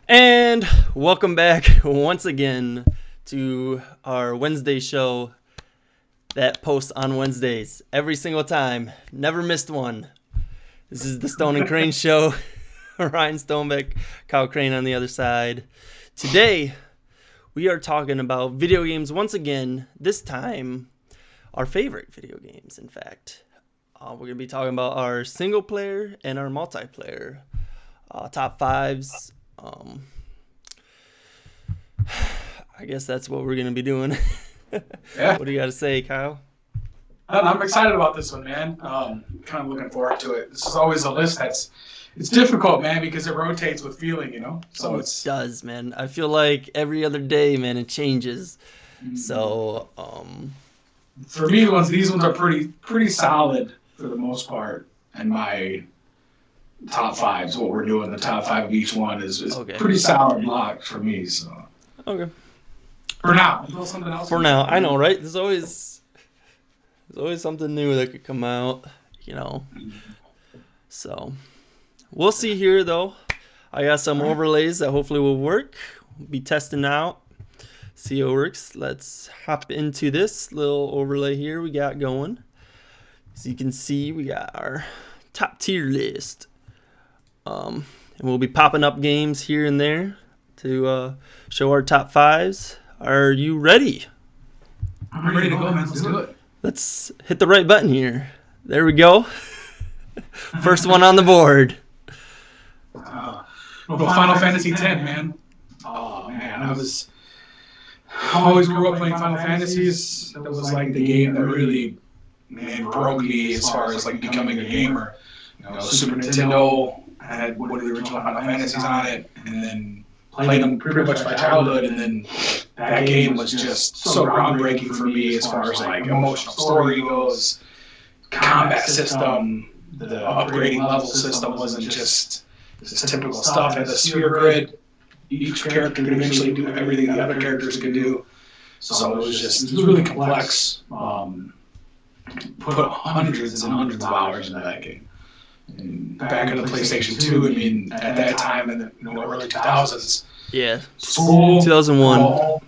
And welcome back once again to our Wednesday show that posts on Wednesdays every single time. Never missed one. This is the Stone and Crane show. Ryan Stonebeck, Kyle Crane on the other side. Today, we are talking about video games once again. This time, our favorite video games, in fact. We're going to be talking about our single player and our multiplayer top fives. I guess that's what we're going to be doing. Yeah. What do you got to say, Kyle? I'm excited about this one, man. Kind of looking forward to it. This is always a list it's difficult, man, because it rotates with feeling, So It does, man. I feel like every other day, man, it changes. So, for me, these ones are pretty solid for the most part. And my top fives, what we're doing, the top five of each one is Okay. pretty solid lock for me. So okay. for now, until something else. For now, I know, right? There's always something new that could come out, So, we'll see here, though. I got some overlays that hopefully will work. We'll be testing out, see how it works. Let's hop into this little overlay here we got going. So you can see we got our top tier list. And we'll be popping up games here and there to show our top fives. Are you ready? I'm ready to go, man. Let's do it. Let's hit the right button here. There we go. First one on the board. Final Fantasy X, man. Oh, man. I always grew up playing Final Fantasies. That was like the game that really, broke me as far as like becoming a gamer. Super Nintendo had one of the original Final Fantasies on it, and then played them pretty much my childhood, and then that game was just so groundbreaking for me as far as like emotional story goes, combat system, the upgrading level system wasn't just this typical stuff. It had the sphere grid. Each character could eventually do everything the other characters could do. So it was really complex. Put hundreds and hundreds of hours into that game. And back in the PlayStation 2, at that time in the early 2000s. Yeah. School. 2001. Home.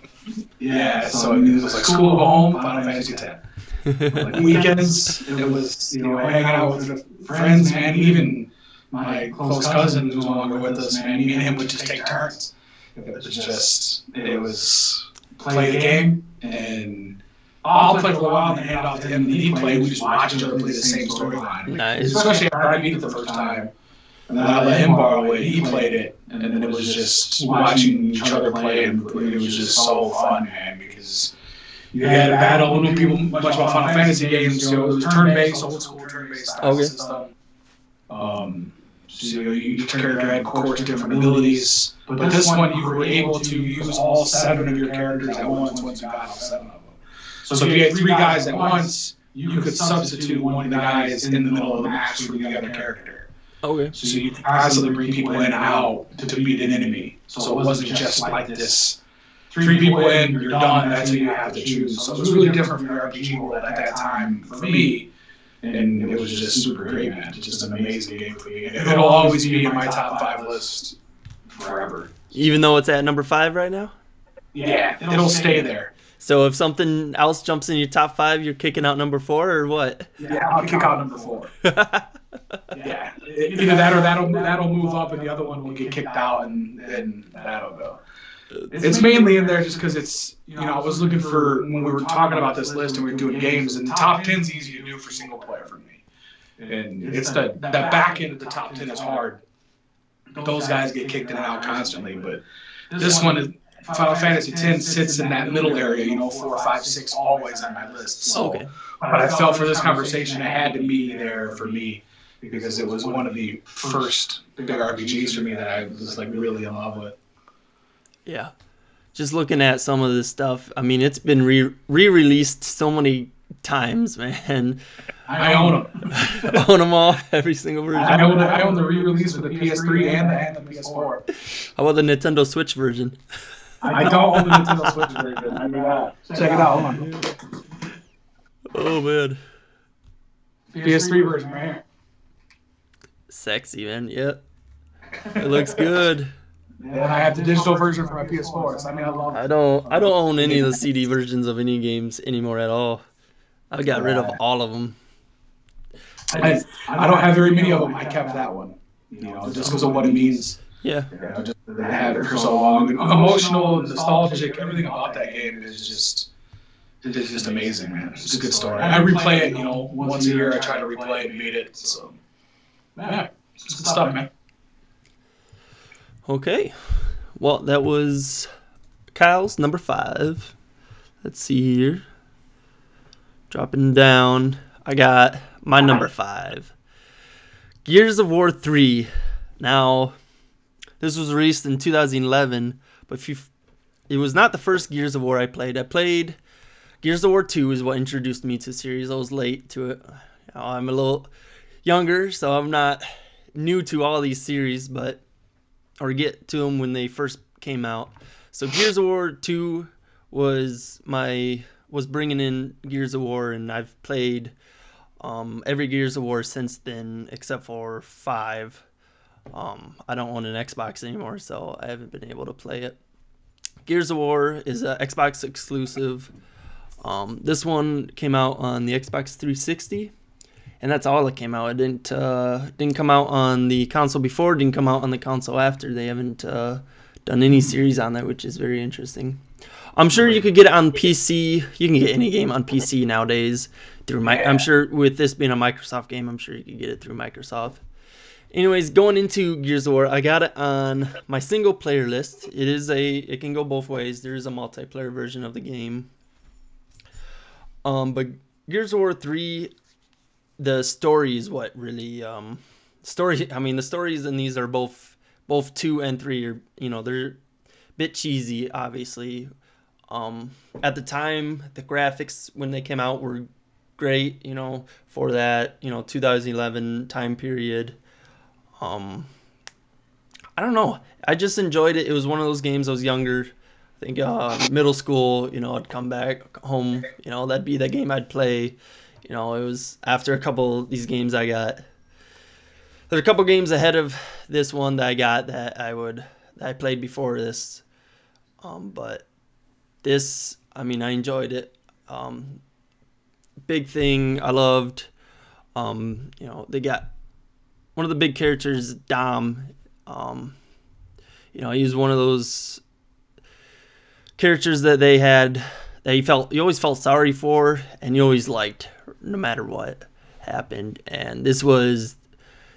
Yeah, so it was like school, go home, Final Fantasy X. Like weekends, it was, hanging out with friends, man. Even my close cousin who's no longer with us, man, me and him would just take turns. It was play the game, and I'll play for a while and then hand it off to him, and then he'd play. We just watch each other play the same storyline. Nice. Especially after I beat it the first time. And then I let him borrow it, he played it, and then it was just watching each other play, and it was just so fun, man, because you had a battle. I don't know people much about Final Fantasy games, it was turn-based, old school turn-based style system. So each character had, of course, different abilities, but this one you were able to use all 7 of your characters at once you got all 7 of them. So if you had 3 guys at once, you could substitute one of the guys in the middle of the match for the other character. Okay. So you could constantly bring people in and out to beat an enemy. So it wasn't just like this 3 people in, you're done, that's who you have to choose. So it was really different from the RPG world at that time for me. And it was just super great, man. Just an amazing game for me. And it'll always be in my top 5 list forever. Even though it's at number 5 right now? Yeah, it'll stay there. So if something else jumps in your top 5, you're kicking out number 4 or what? Yeah, I'll kick out number 4. Yeah, either that or that'll move up, and the other one will get kicked out, and then that'll go. It's mainly in there just because it's, I was looking for, when we were talking about this list and we were doing games, and top 10's easy to do for single player for me. And it's that back end of the top 10 is hard. Those guys get kicked in and out constantly, but this one is, Final Fantasy X sits in that middle area, 4, 5, 6, always on my list. So, okay. But I felt for this conversation, it had to be there for me because it was one of the first big RPGs for me that I was like really in love with. Yeah. Just looking at some of this stuff, it's been re-released so many times, man. I own them. I own them all, every single version. I own the re-release for the PS3 and the PS4. How about the Nintendo Switch version? I don't own the Nintendo Switch version. I mean, check it out. Hold on. Oh, man. PS3 version right here. Sexy, man. Yep. It looks good. and I have the digital version for my PS4. So I mean, I love. I don't own any of the CD versions of any games anymore at all. I got rid of all of them. I don't have very many of them. I kept that one, just because of what it means. Yeah. Just to have it for so long. Emotional, nostalgic, everything about that game is just amazing, man. It's a good story. I replay it, once a year. I try to replay it and beat it. So, yeah, it's good stuff, man. Okay. Well, that was Kyle's number 5. Let's see here. Dropping down. I got my number 5. Gears of War 3. Now, this was released in 2011, but it was not the first Gears of War I played. I played Gears of War 2 is what introduced me to the series. I was late to it. I'm a little younger, so I'm not new to all these series, or get to them when they first came out. So Gears of War 2 was bringing in Gears of War, and I've played every Gears of War since then, except for 5. I don't own an Xbox anymore, so I haven't been able to play it. Gears of War is an Xbox exclusive. This one came out on the Xbox 360, and that's all it came out. It didn't come out on the console before, didn't come out on the console after. They haven't done any series on that, which is very interesting. I'm sure you could get it on PC. You can get any game on PC nowadays through I'm sure with this being a Microsoft game, I'm sure you could get it through Microsoft. Anyways, going into Gears of War, I got it on my single player list. It can go both ways. There is a multiplayer version of the game. But Gears of War 3, the story is what really the stories in these are both 2 and 3 are, they're a bit cheesy, obviously. At the time, the graphics when they came out were great, for that, 2011 time period. I don't know. I just enjoyed it. It was one of those games I was younger. I think middle school, I'd come back home, that'd be the game I'd play. It was after a couple of these games there's a couple games ahead of this one that I got that I played before this. But this, I enjoyed it. Big thing I loved, they got one of the big characters, Dom. He was one of those characters that they had that you always felt sorry for, and you always liked, no matter what happened. And this was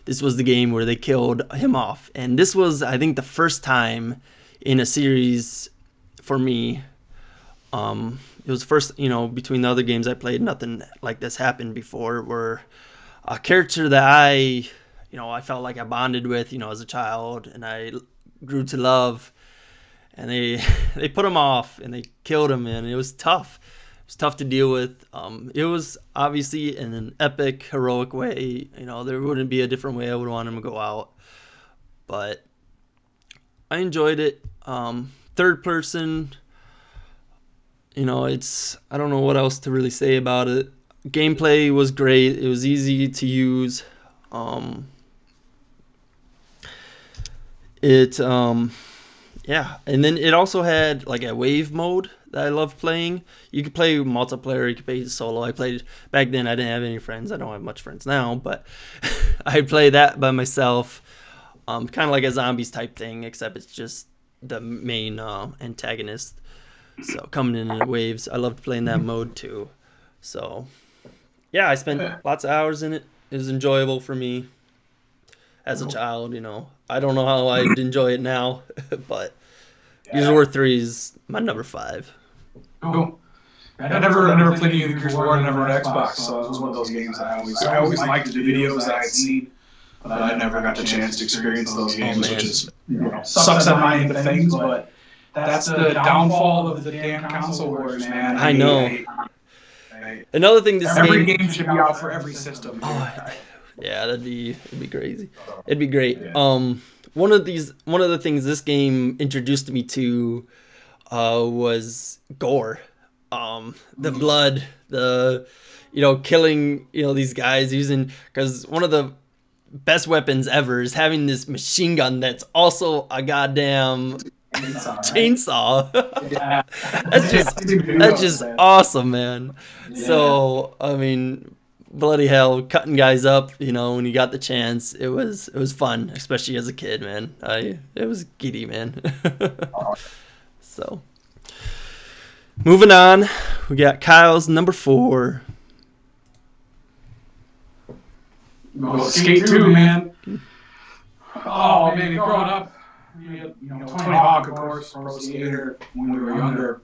the game where they killed him off. And this was, I think, the first time in a series for me. It was first, between the other games I played, nothing like this happened before, where a character that I felt like I bonded with, as a child, and I grew to love, and they put him off and they killed him, and it was tough. It was tough to deal with. It was obviously in an epic, heroic way. There wouldn't be a different way I would want him to go out, but I enjoyed it. Third person, I don't know what else to really say about it. Gameplay was great. It was easy to use. Yeah, and then it also had like a wave mode that I loved playing. You could play multiplayer, you could play solo. I played back then. I didn't have any friends. I don't have much friends now, but I play that by myself. Kind of like a zombies type thing, except it's just the main antagonist. So coming in waves. I loved playing that mode too. So yeah, I spent lots of hours in it. It was enjoyable for me as a child. I don't know how I'd enjoy it now, but Gears of War 3 is my number 5. Cool. I never played any of the Gears of War. I never had an Xbox, so it was one of those games that I always liked the videos that I had seen, but I never got the chance to experience those games, which is sucks at my end of things. But that's the downfall of the damn console wars, man. I know. Another thing, every game should be out for every system. Yeah, it'd be crazy. It'd be great. One of the things this game introduced me to was gore. The blood, the killing these guys using, because one of the best weapons ever is having this machine gun that's also a goddamn chainsaw. Yeah. That's just awesome, man. Yeah. So I mean, bloody hell, cutting guys up, when you got the chance, it was fun, especially as a kid, man. It was giddy, man. So moving on, we got Kyle's number 4. Well, Skate 2, man. Oh man, growing up, Tony Hawk, of course, pro skater when we were younger,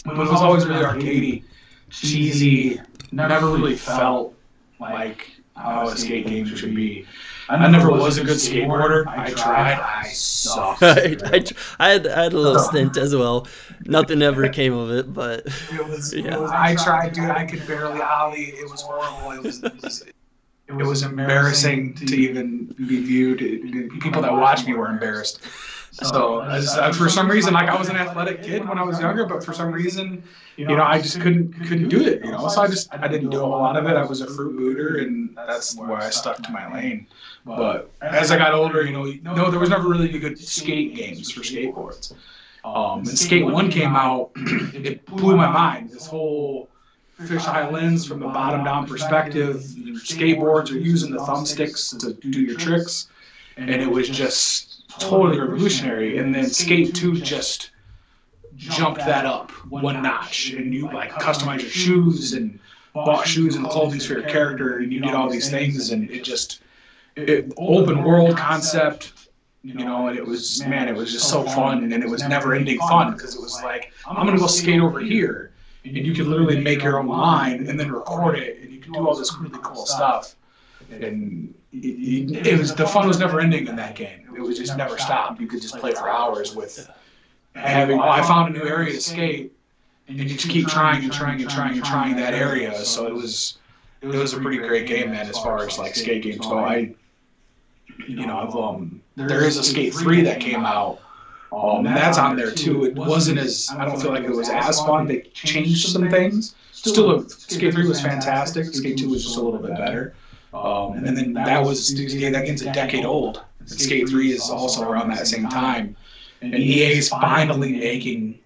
but it was always really arcadey, cheesy. Never really felt like how a skate game should be. I never was a good skateboarder. I tried. I sucked. I had a little stint as well. Nothing ever came of it, but I tried, dude. I could barely ollie. It was horrible. It was embarrassing to even be viewed. People that watched me were embarrassed. So for some reason, like I was an athletic kid when I was younger, but for some reason, I just couldn't do it. So I didn't do a lot of it. I was a fruit booter, and that's why I stuck to my lane. But as I got older, there was never really good skate games for skateboards. And Skate 1 came out, it blew my mind. This whole fisheye lens from the bottom down perspective. Skateboards are using the thumbsticks to do your tricks, and it was just totally revolutionary. And then Skate 2 just jumped that up one notch, and you like customize your shoes and bought shoes and clothing for your character, and you did all these things, and it open world concept. And it was just so fun, and it was never ending fun because it was like, I'm gonna go skate over here. And you could literally make your own line and then record it, and you could do all this really cool stuff. And the fun was never ending in that game. It was just never stopped. You could just play for hours with having. I found a new area to skate, and you just keep trying and trying and trying and trying that area. So it was a pretty great game, man. As far as like skate games go, there is a Skate 3 that came out. And that's on there too. It wasn't I don't feel like it was as fun. They changed some things. Still, Skate 3 was fantastic. Skate 2 was just a little bit better. And then that game's a decade old. And Skate 3 is also around that same time. And EA is finally making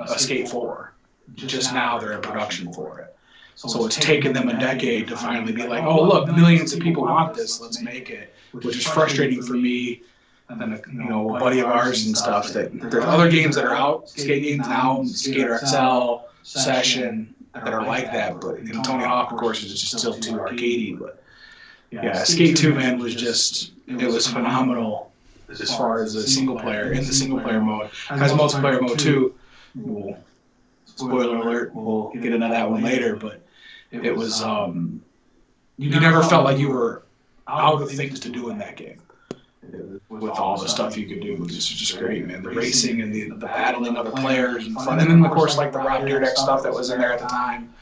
a Skate 4. Just now they're in production for it. So it's taken them a decade to finally be like, oh look, millions of people want this. Let's make it. Which is frustrating for me. And then a buddy of ours and stuff. That there's other games that are out, skate games now, Skater XL, Session, that are like that. But Tony Hawk, of course, is just still too arcadey. But yeah, Skate 2, man, it was phenomenal as far as the single player. In the single player mode, has multiplayer mode too. Spoiler alert, we'll get into that one later. But it was you never felt like you were out of things to do in that game. With all the stuff you could do, it was just great, man. The racing and the battling of the players and fun, and then of course like the Rob Dyrdek stuff that was in there at the time,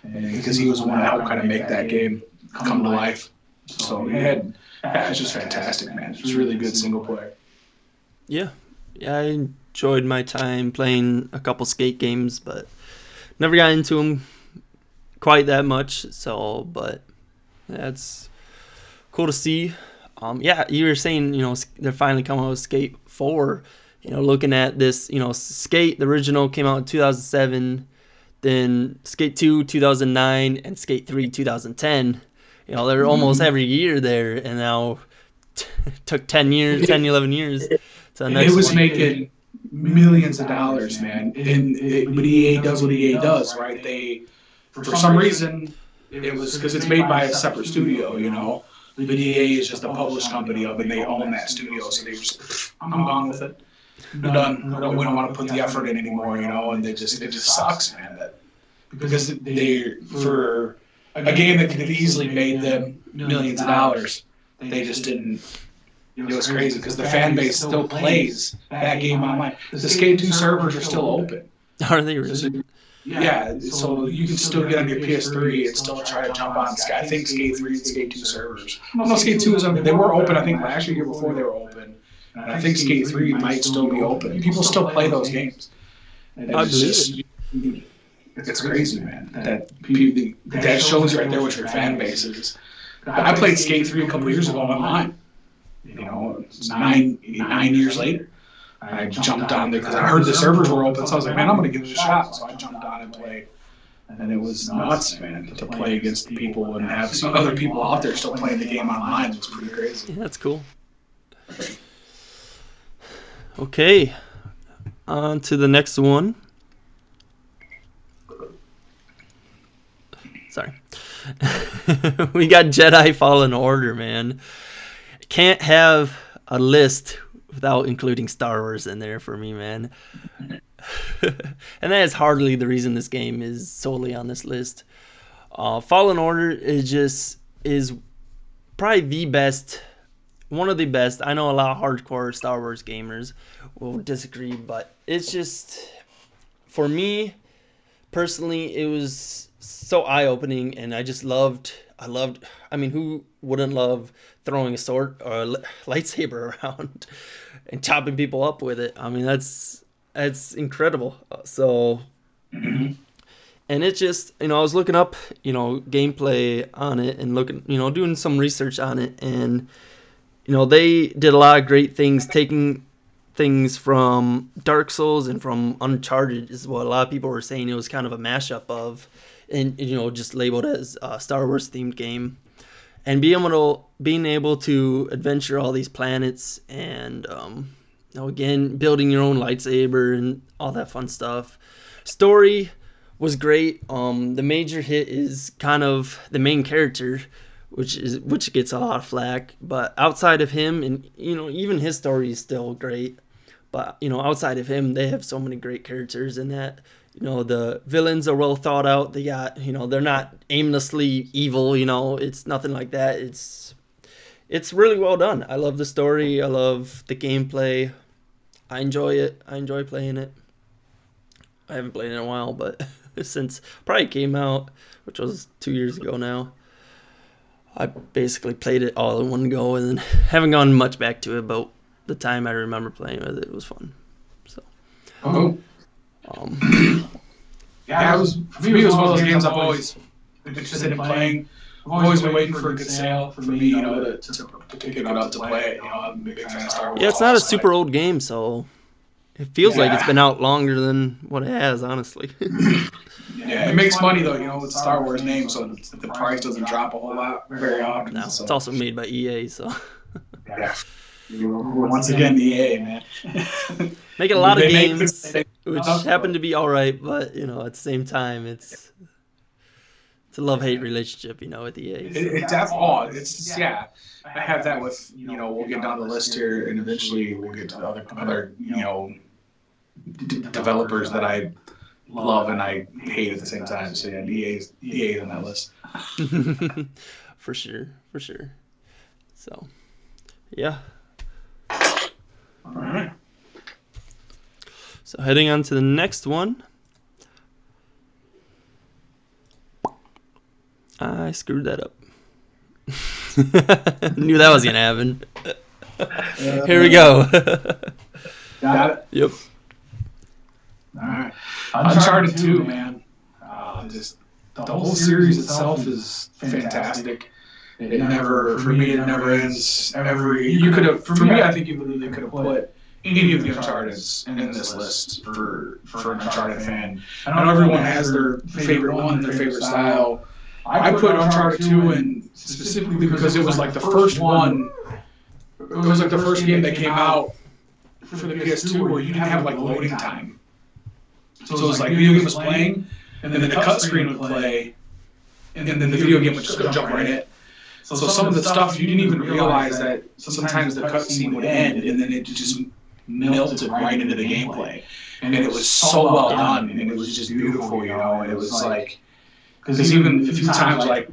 and because he was the one that helped kind of make that game come to life. So it's just fantastic, man. It's really good single player. Yeah, I enjoyed my time playing a couple skate games, but never got into them quite that much. So, but that's cool to see. You were saying, they're finally coming out with Skate 4. Looking at this, Skate, the original came out in 2007, then Skate 2, 2009, and Skate 3, 2010. They're almost every year there, and now took 10, 11 years. To the next it was one. Making millions of dollars, man. But EA does what EA does, right? They, for some reason, it was because it's made by a separate studio, But EA is just a published company of, and they own that studio, so they just, I'm gone with it. We're done. We don't want to put the effort in anymore, and it just sucks, man. Because for a game that could have easily made them millions of dollars, they just didn't. It was crazy because the fan base still plays that game online. The Skate 2 servers are still open. Are they really? Yeah, so you can still get on your PS3 and still try to jump on Skate. I think Skate 3 and Skate 2 servers. No, Skate 2 is open. They were open, I think, last year before they were open. And I think Skate 3 might still be open. People still play those games. And I believe it's crazy, man. That shows right there what your fan base is. I played Skate 3 a couple years ago online. You know, it's 9 years later. I jumped on there because I heard the servers were open, so I was like, man, I'm going to give it a shot. So I jumped on and played. And it was nuts, man, to play against people and have some other people out there still playing the game online. It was pretty crazy. Yeah, that's cool. Okay, on to the next one. Sorry. We got Jedi Fallen Order, man. Can't have a list without including Star Wars in there for me, man. And that is hardly the reason this game is solely on this list. Fallen Order is probably the best, one of the best. I know a lot of hardcore Star Wars gamers will disagree, but it's just, for me personally, it was so eye-opening, and I loved, I mean, who wouldn't love throwing a sword or a lightsaber around and chopping people up with it? I mean, that's incredible. So, and it just, I was looking up, gameplay on it and looking, doing some research on it, and, they did a lot of great things, taking things from Dark Souls and from Uncharted is what a lot of people were saying it was kind of a mashup of, and just labeled as a Star Wars themed game, and being able to adventure all these planets and again building your own lightsaber and all that fun stuff. Story was great. The major hit is kind of the main character, which gets a lot of flack, but outside of him, and even his story is still great, but outside of him, they have so many great characters in that. The villains are well thought out. They got, they're not aimlessly evil, it's nothing like that. It's really well done. I love the story. I love the gameplay. I enjoy it. I enjoy playing it. I haven't played it in a while, but since probably came out, which was 2 years ago now, I basically played it all in one go and then haven't gone much back to it, but the time I remember playing with it was fun. So. Oh. Yeah, for me, it was one of those games I've always been interested in playing. I've always been waiting for a good sale for me, to pick it up to play it. I'm a big fan of Star Wars. Yeah, it's not a super old game, so it feels like it's been out longer than what it has, honestly. Yeah, it makes money though, with the Star Wars name, so the price doesn't drop a whole lot very often. No, so. It's also made by EA, so. Yeah. Once again, EA, man. Making a lot of games, which happen to be all right, but at the same time, it's a love-hate relationship, with EA. So. It's yeah. I have that with we'll get down the list here, and eventually we'll get to the other developers that I love and I hate at the same time. So yeah, EA's on that list. For sure. So, yeah. All right. So heading on to the next one. I screwed that up. Knew that was going to happen. Here we go. Got it? Yep. All right. Uncharted 2, man. Just the whole series itself is fantastic. For me, it never ends. For me, I think you really could have put any of the Uncharteds in this list for an Uncharted fan. I know everyone has their favorite one, their favorite style. I put Uncharted 2 in specifically because it was like the first one. It was like the first game that came out for the PS2 where you didn't have like loading time. So it was like video game was playing, and then the cut screen would play, and then the video game would just go jump right in. So some of the stuff you didn't even realize that sometimes the cutscene would end, and then it just melted right into the gameplay. And it was so well done, and it was just beautiful, and it was like, because even a few times, like,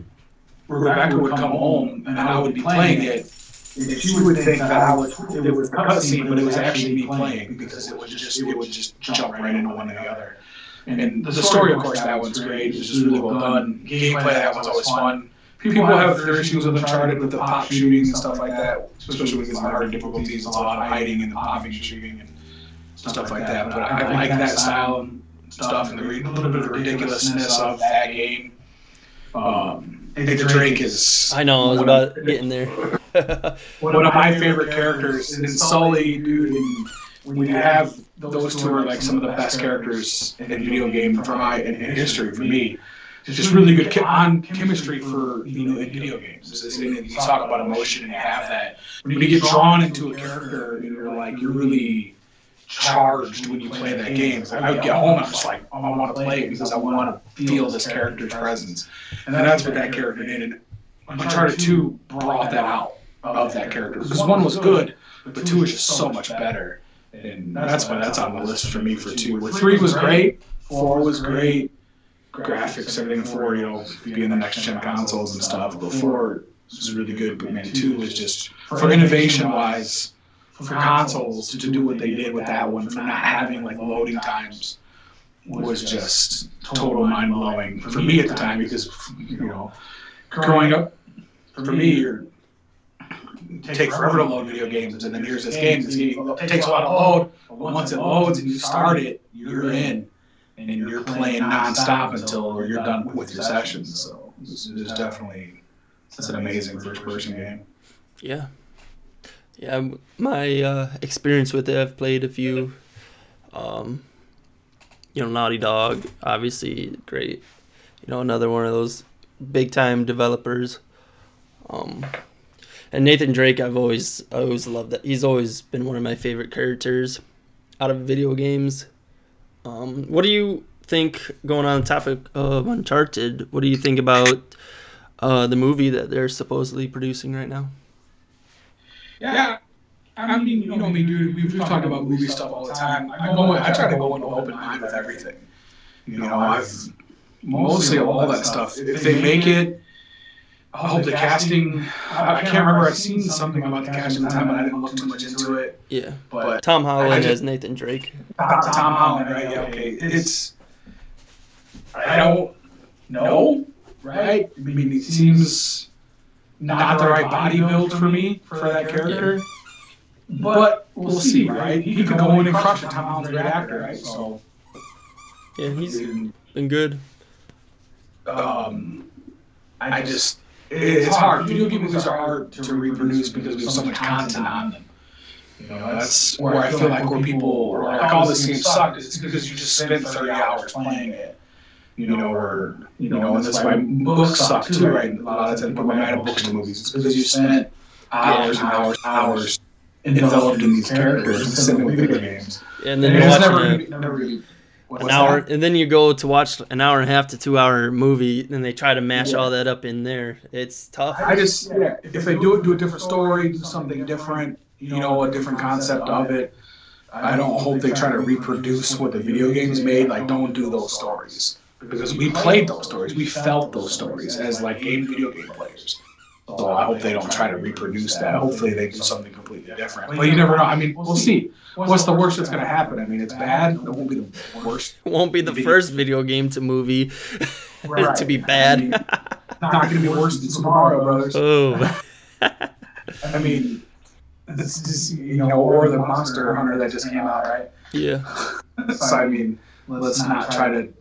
Rebecca would come home, and I would be playing it, and she would think that it was a cutscene, but it was actually me playing, because it would just jump right into one or the other. And the story, of course, that one's great. It's just really well done. Gameplay, that one's always fun. People have their issues with Uncharted, with the pop shootings and stuff like that, especially with the harder difficulties. It's a lot of hiding and popping and shooting and stuff like that. But I like that style and stuff, and a little bit of ridiculousness of that game. Nathan Drake is I know, I was about getting there. one of my favorite characters. And Sully, dude, and when you have those two are like some of the best characters in video game in history for me. Just really good on chemistry for in video games. And you talk about emotion and you have that. When you get drawn into a character, and you're really charged when you play that game. So I would get home and I'm just like, I want to play it because I want to feel this character's presence. And that's what that character did. And Uncharted 2 brought that out of that character. Because 1 was good, but 2 is just so much better. And that's why that's on the list for me for 2. Where 3 was great, 4 was great, graphics, everything 4, being the next gen consoles and stuff. But 4 was really good, but man, 2 was just, for innovation wise, for consoles to do what they did with that one, for not having like loading times, was just total mind blowing for me at the time. Because growing up, for me, it take forever to load video games, and then here's this game. This game takes a lot of load, but once it loads and you start it, you're in, and you're playing nonstop until you're done with your sessions. So it's definitely an amazing first person game. Yeah. Yeah, my experience with it, I've played a few. Naughty Dog, obviously great. Another one of those big time developers. And Nathan Drake, I always loved that. He's always been one of my favorite characters out of video games. What do you think, going on the topic of Uncharted, what do you think about the movie that they're supposedly producing right now? Yeah, I mean, you know me, dude. We've talked about movie stuff all the time. I try to go into open mind with everything. I've mostly all that stuff. If they make it, I hope the casting. I can't remember. I've seen something about the casting at the time, but I didn't look too much into it. Yeah, but Tom Holland as Nathan Drake. Tom Holland, right? Yeah, okay. I don't know, right? I mean, it seems not the right body build for me for that character. Yeah. But we'll see, right? He could go in and crush it. Tom Holland's a great actor, right? So yeah, he's been good. It's hard. Video game movies are hard to reproduce because we have so much content on them. That's where I feel like where people are like, "Oh, this game sucked." It's because you just spent 30 hours playing it. And that's why books suck too, right? A lot of times people mad at books to movies. It's because you spent hours and hours enveloped in these characters and sitting with video games. And then you're watching an hour, and then you go to watch an hour and a half to 2 hour movie, and they try to mash all that up in there. It's tough. If they do a different story, do something different, a different concept of it. I don't hope they try to reproduce what the video games made. Like, don't do those stories. Because we played those stories. We felt those stories as like video game players. So I hope they don't try to reproduce that. Hopefully they do something completely different. But you never know. I mean, we'll see. What's the worst that's going to happen? I mean, it's bad. It won't be the worst. It won't be the first video game to movie to be bad. I mean, not going to be worse than Super Mario Brothers. Oh. I mean, it's just, or the Monster Hunter that just came out, right? Yeah. So, I mean, let's not try to.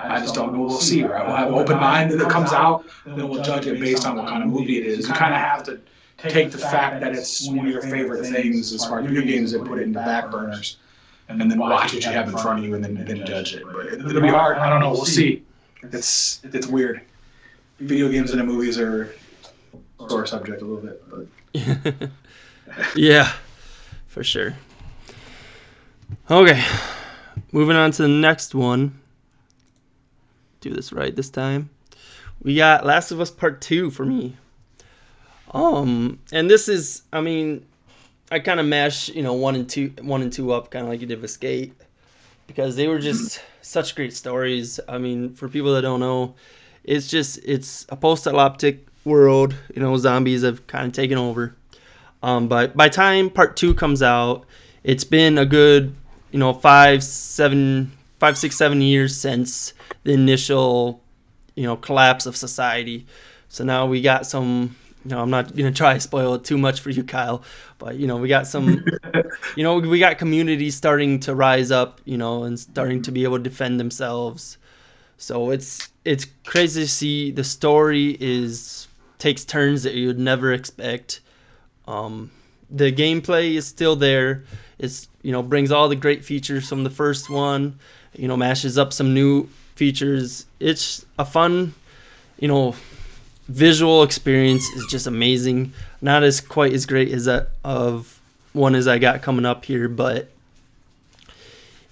I just don't know. We'll see, right? We'll have an open mind that it comes out, then we'll judge it based on what kind of movie it is. You kind of have to take the fact that it's one of your favorite things as far as video games and put it in the back burners, and then watch what you have in front of you and then judge it. But it'll be hard. I don't know. We'll see. It's weird. Video games and the movies are sore subject a little bit, but yeah, for sure. Okay, moving on to the next one. Do this right this time. We got Last of Us Part 2 for me. And this is, I mean, I kind of mash, 1 and 2 up, kind of like you did with Skate, because they were just such great stories. I mean, for people that don't know, it's a post-apocalyptic world. Zombies have kind of taken over. But by time Part 2 comes out, it's been a good, 5, 6, 7 years since the initial, collapse of society. So now we got some, I'm not going to try to spoil it too much for you, Kyle, but, we got some, we got communities starting to rise up, and starting to be able to defend themselves. So it's it's crazy to see the story takes turns that you'd never expect. The gameplay is still there. It's brings all the great features from the first one. Mashes up some new features. It's a fun, visual experience is just amazing. Not as quite as great as that of one as I got coming up here, but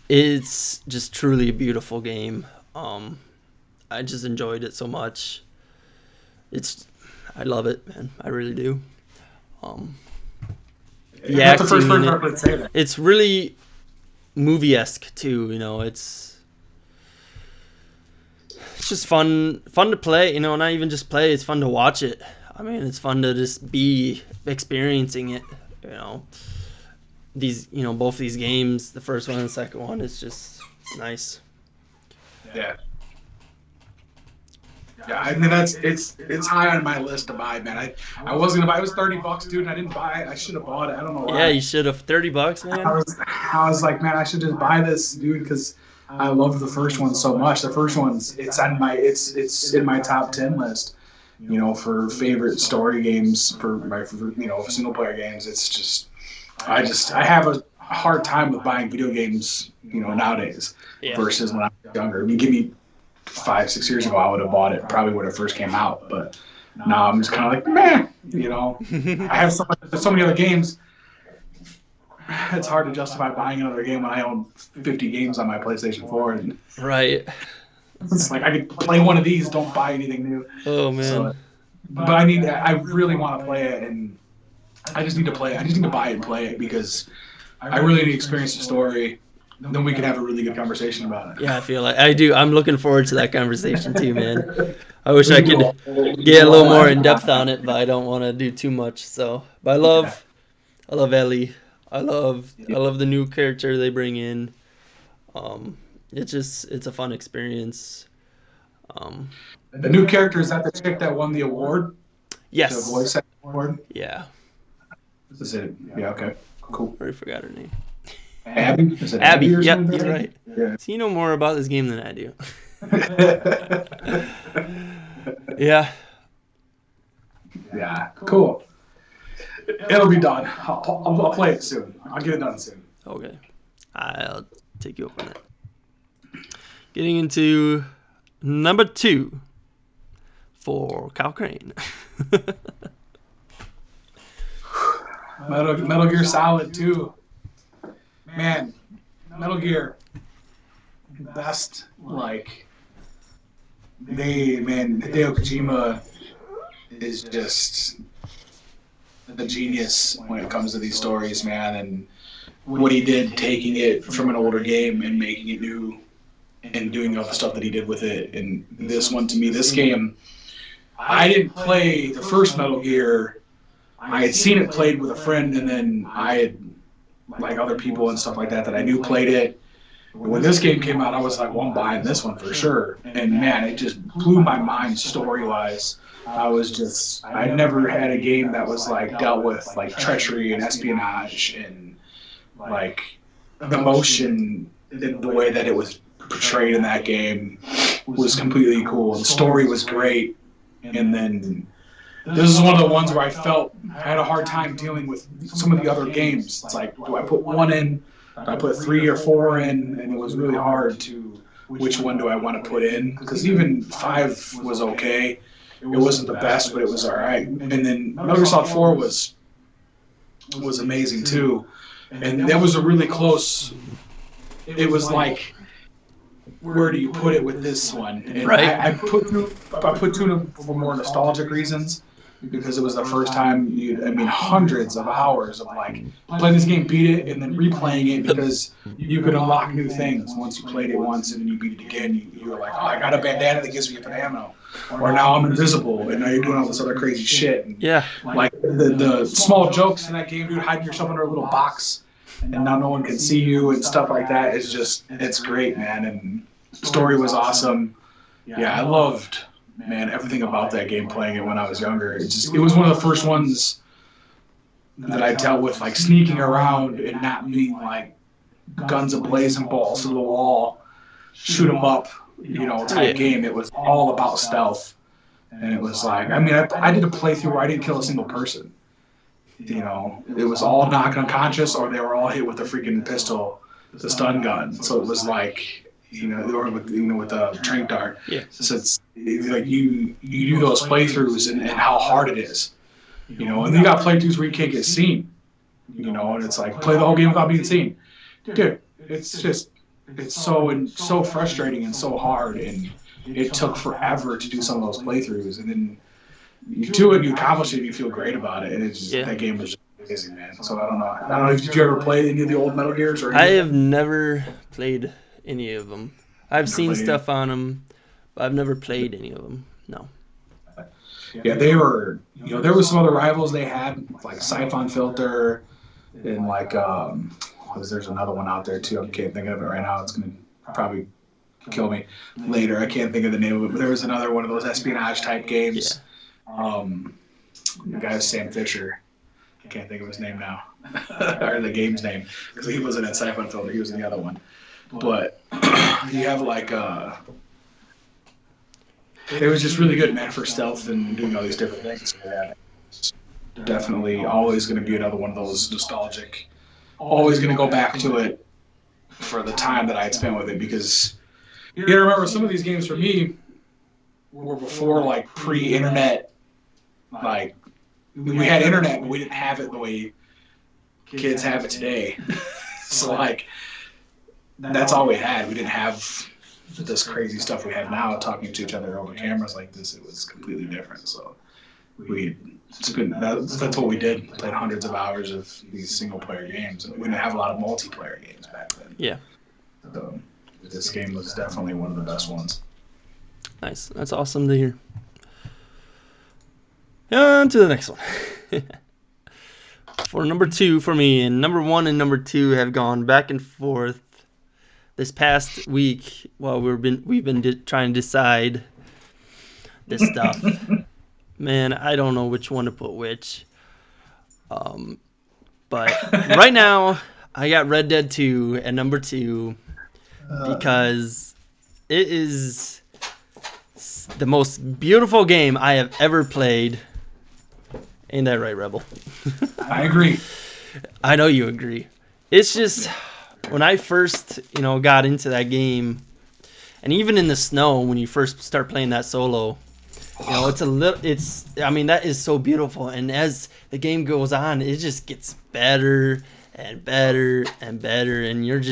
it's just truly a beautiful game. I just enjoyed it so much. I love it, man. I really do. The That's the acting first in person I it, would say that. it's really movie-esque too. It's just fun to play. Not even just play. It's fun to watch it. I mean, it's fun to just be experiencing it. These both these games, the first one and the second one, is just nice. Yeah. Yeah, I mean it's high on my list to buy, man. I was gonna buy. It was $30, dude, and I didn't buy it. I should have bought it. I don't know why. Yeah, you should have. $30, man. I was like, man, I should just buy this, dude, because I love the first one so much. The first one's it's in my top 10 list. For favorite story games for single player games. It's just I have a hard time with buying video games, nowadays Yeah. versus when I was younger. I mean, give me 5-6 years ago, I would have bought it probably when it first came out, but now I'm just kind of like, meh, I have so many other games. It's hard to justify buying another game when I own 50 games on my PlayStation 4, and Right. it's like I could play one of these, don't buy anything new. Oh man. So, but I really want to play it, and I just need to play it. I just need to buy it and play it because I really need to experience the story. Then we can have a really good conversation about it. Yeah, I feel like I do. I'm looking forward to that conversation too, man. I wish I could get a little more in depth on it, but I don't want to do too much. So, but I love Ellie. I love the new character they bring in. It's a fun experience. The new character, is that the chick that won the award? Yes. The voice acting award? Yeah. Is it? Yeah, okay. Cool. I already forgot her name. Abby? Is it Abby. or Yep, something? you're right. Yeah. So you know more about this game than I do. Yeah. Yeah, cool. It'll be done. I'll play it soon. I'll get it done soon. Okay. I'll take you up on that. Getting into number 2 for Kyle Crane. Metal Gear Solid 2. Man, Metal Gear. Best, Hideo Kojima is just the genius when it comes to these stories, man, and what he did taking it from an older game and making it new and doing all the stuff that he did with it. And this one, to me, this game, I didn't play the first Metal Gear. I had seen it played with a friend, and then I had, other people and stuff like that I knew played it. When this game came out, I was like, well, I'm buying this one for sure. And man, it just blew my mind story-wise. I never had a game that was dealt with treachery and espionage and emotion in the way that it was portrayed in that game was completely cool. The story was great. And then this is one of the ones where I had a hard time dealing with some of the other games. It's like, do I put 1 in? Do I put 3 or 4 in? And it was really hard to, which one do I want to put in? Because even 5 was okay. It wasn't the best, but it was all right. And then Metal Gear Solid 4 was amazing too. And that was a really close. It was like, where do you put it with this one? And Right. I put 2 for more nostalgic reasons, because it was the first time hundreds of hours of playing this game, beat it, and then replaying it, because you could unlock new things once you played it once and then you beat it again. You were like, oh, I got a bandana that gives me a ammo, or now I'm invisible, and now you're doing all this other crazy shit. And Yeah. the small jokes in that game, dude, hiding yourself under a little box, and now no one can see you and stuff like that is just, it's great, man. And the story was awesome. Yeah, I loved, man, everything about that game, playing it when I was younger. It was one of the first ones that I dealt with sneaking around and not being guns ablaze and balls to the wall, shoot 'em up, type game. It was all about stealth. And it was like, I mean, I did a playthrough where I didn't kill a single person. It was all knocked unconscious or they were all hit with a freaking pistol, the stun gun. So it was like, or with a trank dart. Yeah. So it's like you do those playthroughs and how hard it is. And you got playthroughs where you can't get seen. And it's like play the whole game without being seen. Dude, it's so frustrating and so hard, and it took forever to do some of those playthroughs, and then you do it, you accomplish it, you feel great about it, and it's just, that game was just amazing, man. So I don't know. Did you ever play any of the old Metal Gears? I have never played any of them. I've seen stuff on them, but I've never played any of them. No. Yeah, they were. There was some other rivals they had, like Siphon Filter, and like there's another one out there too. I can't think of it right now. It's gonna probably kill me later. I can't think of the name of it, but there was another one of those espionage type games. Yeah. The guy was Sam Fisher. I can't think of his name now, or the game's name, because he wasn't at Siphon Filter. He was in the other one. But you have like it was just really good, man, for stealth and doing all these different things. Yeah. Definitely always going to be another one of those nostalgic. Always going to go back to it for the time that I had spent with it, because you gotta remember, some of these games for me were before like pre-internet. Like we had internet, but we didn't have it the way kids have it today. So like that's all we had. We didn't have this crazy stuff we have now, talking to each other over cameras like this. It was completely different. So that's what we did. Played hundreds of hours of these single player games. We didn't have a lot of multiplayer games back then. Yeah. So this game was definitely one of the best ones. Nice. That's awesome to hear. On to the next one. For number 2 for me, and number 1 and number 2 have gone back and forth this past week while we've been trying to decide this stuff. Man, I don't know which one to put which. But right now, I got Red Dead 2 at number 2 because it is the most beautiful game I have ever played. Ain't that right, Rebel? I agree. I know you agree. It's just, when I first, got into that game, and even in the snow, when you first start playing that solo, that is so beautiful. And as the game goes on, it just gets better and better and better. And you're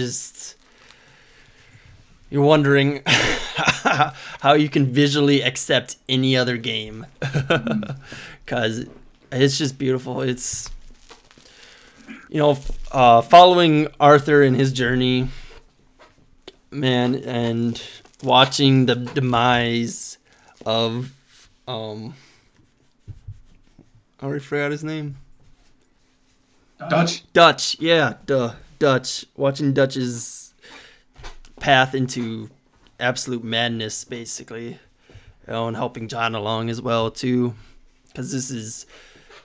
wondering how you can visually accept any other game. Because it's just beautiful. It's, following Arthur and his journey, man, and watching the demise of, I already forgot his name. Dutch, yeah, Dutch. Watching Dutch's path into absolute madness, basically, and helping John along as well too, because this is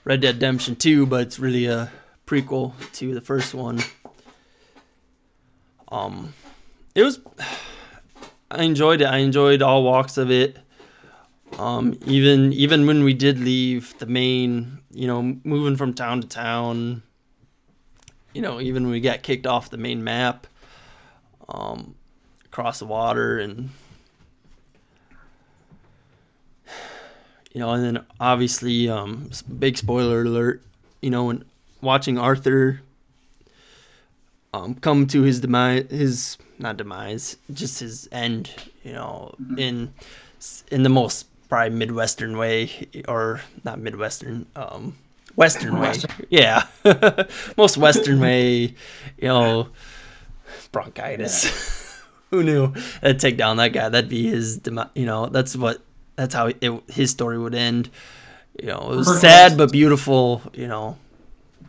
Red Dead Redemption 2, but it's really a prequel to the first one. I enjoyed it. I enjoyed all walks of it. Even when we did leave the main, moving from town to town, even when we got kicked off the main map, across the water, and and then obviously, big spoiler alert, when watching Arthur come to his demise, just his end, in the most probably Midwestern way, or not Midwestern, Western way. Yeah. Most Western way, bronchitis. Yeah. Who knew? That'd take down that guy. That'd be his, that's how his story would end. It was sad but beautiful,